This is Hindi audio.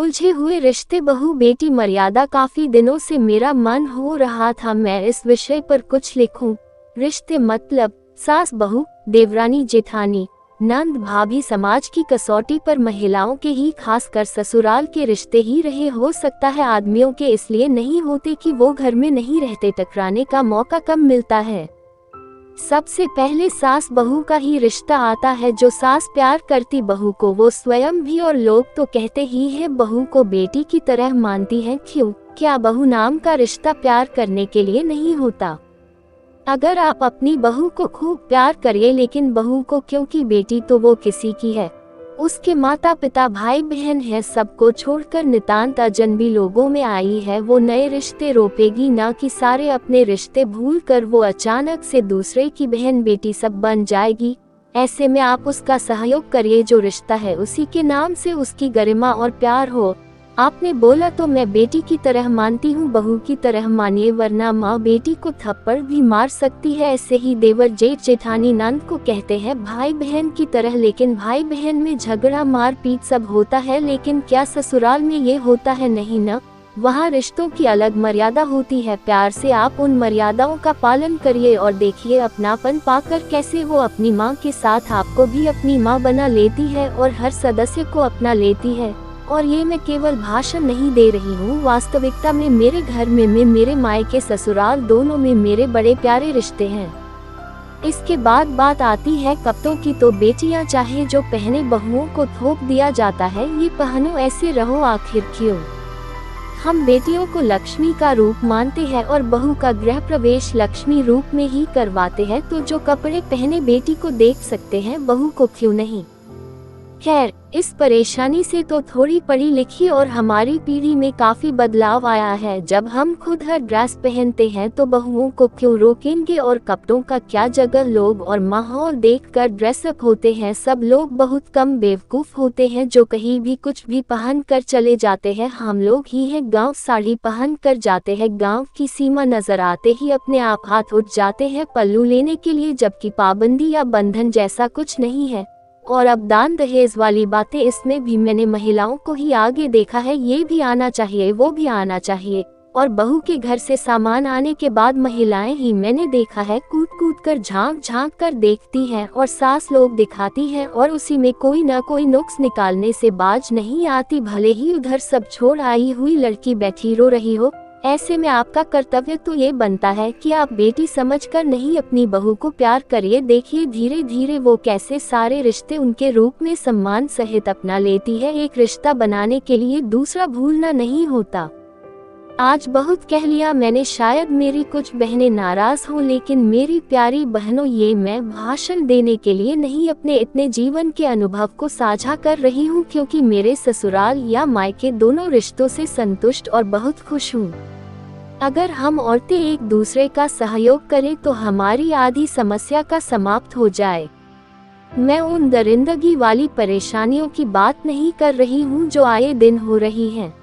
उलझे हुए रिश्ते बहू बेटी मर्यादा। काफी दिनों से मेरा मन हो रहा था मैं इस विषय पर कुछ लिखूं। रिश्ते मतलब सास बहू, देवरानी जेठानी, नंद भाभी समाज की कसौटी पर महिलाओं के ही खासकर ससुराल के रिश्ते ही रहे। हो सकता है आदमियों के इसलिए नहीं होते कि वो घर में नहीं रहते, टकराने का मौका कम मिलता है। सबसे पहले सास बहू का ही रिश्ता आता है। जो सास प्यार करती बहू को वो स्वयं भी और लोग तो कहते ही है बहू को बेटी की तरह मानती है। क्यों? क्या बहू नाम का रिश्ता प्यार करने के लिए नहीं होता? अगर आप अपनी बहू को खूब प्यार करिए लेकिन बहू को क्योंकि बेटी तो वो किसी की है, उसके माता पिता भाई बहन है, सबको छोड़कर नितांत अजनबी लोगों में आई है, वो नए रिश्ते रोपेगी ना कि सारे अपने रिश्ते भूलकर वो अचानक से दूसरे की बहन बेटी सब बन जाएगी। ऐसे में आप उसका सहयोग करिए, जो रिश्ता है उसी के नाम से उसकी गरिमा और प्यार हो। आपने बोला तो मैं बेटी की तरह मानती हूँ, बहू की तरह मानिए वरना माँ बेटी को थप्पड़ भी मार सकती है। ऐसे ही देवर जेठ जेठानी नंद को कहते हैं भाई बहन की तरह, लेकिन भाई बहन में झगड़ा मार पीट सब होता है, लेकिन क्या ससुराल में ये होता है? नहीं न, वहाँ रिश्तों की अलग मर्यादा होती है। प्यार से आप उन मर्यादाओं का पालन करिए और देखिए अपनापन पाकर कैसे वो अपनी माँ के साथ आपको भी अपनी माँ बना लेती है और हर सदस्य को अपना लेती है। और ये मैं केवल भाषण नहीं दे रही हूँ, वास्तविकता में मेरे घर में मेरे मायके ससुराल दोनों में मेरे बड़े प्यारे रिश्ते हैं। इसके बाद बात आती है कपड़ों की, तो बेटियाँ चाहे जो पहने बहुओं को थोप दिया जाता है, ये पहनो ऐसे रहो आखिर क्यों? हम बेटियों को लक्ष्मी का रूप मानते हैं और बहू का गृह प्रवेश लक्ष्मी रूप में ही करवाते हैं, तो जो कपड़े पहने बेटी को देख सकते हैं बहू को क्यों नहीं? खैर, इस परेशानी से तो थोड़ी पढ़ी लिखी और हमारी पीढ़ी में काफी बदलाव आया है। जब हम खुद हर ड्रेस पहनते हैं तो बहुओं को क्यों रोकेंगे? और कपड़ों का क्या? जगह लोग और माहौल देखकर ड्रेसअप होते हैं। सब लोग बहुत कम बेवकूफ होते हैं जो कहीं भी कुछ भी पहन कर चले जाते हैं। हम लोग ही हैं गांव साड़ी पहन कर जाते हैं, गांव की सीमा नजर आते ही अपने आप हाथ उठ जाते हैं पल्लू लेने के लिए, जबकि पाबंदी या बंधन जैसा कुछ नहीं है। और अब दान दहेज वाली बातें, इसमें भी मैंने महिलाओं को ही आगे देखा है। ये भी आना चाहिए, वो भी आना चाहिए, और बहू के घर से सामान आने के बाद महिलाएं ही मैंने देखा है कूद कूद कर झांक झांक कर देखती हैं और सास लोग दिखाती हैं और उसी में कोई ना कोई नुक्स निकालने से बाज नहीं आती, भले ही उधर सब छोड़ आई हुई लड़की बैठी रो रही हो। ऐसे में आपका कर्तव्य तो ये बनता है कि आप बेटी समझकर नहीं अपनी बहू को प्यार करिए। देखिए धीरे धीरे वो कैसे सारे रिश्ते उनके रूप में सम्मान सहित अपना लेती है। एक रिश्ता बनाने के लिए दूसरा भूलना नहीं होता। आज बहुत कह लिया मैंने, शायद मेरी कुछ बहनें नाराज हों, लेकिन मेरी प्यारी बहनों, ये मैं भाषण देने के लिए नहीं, अपने इतने जीवन के अनुभव को साझा कर रही हूँ, क्योंकि मेरे ससुराल या मायके दोनों रिश्तों से संतुष्ट और बहुत खुश हूँ। अगर हम औरतें एक दूसरे का सहयोग करें तो हमारी आधी समस्या का समाप्त हो जाए। मैं उन दरिंदगी वाली परेशानियों की बात नहीं कर रही हूँ जो आए दिन हो रही हैं।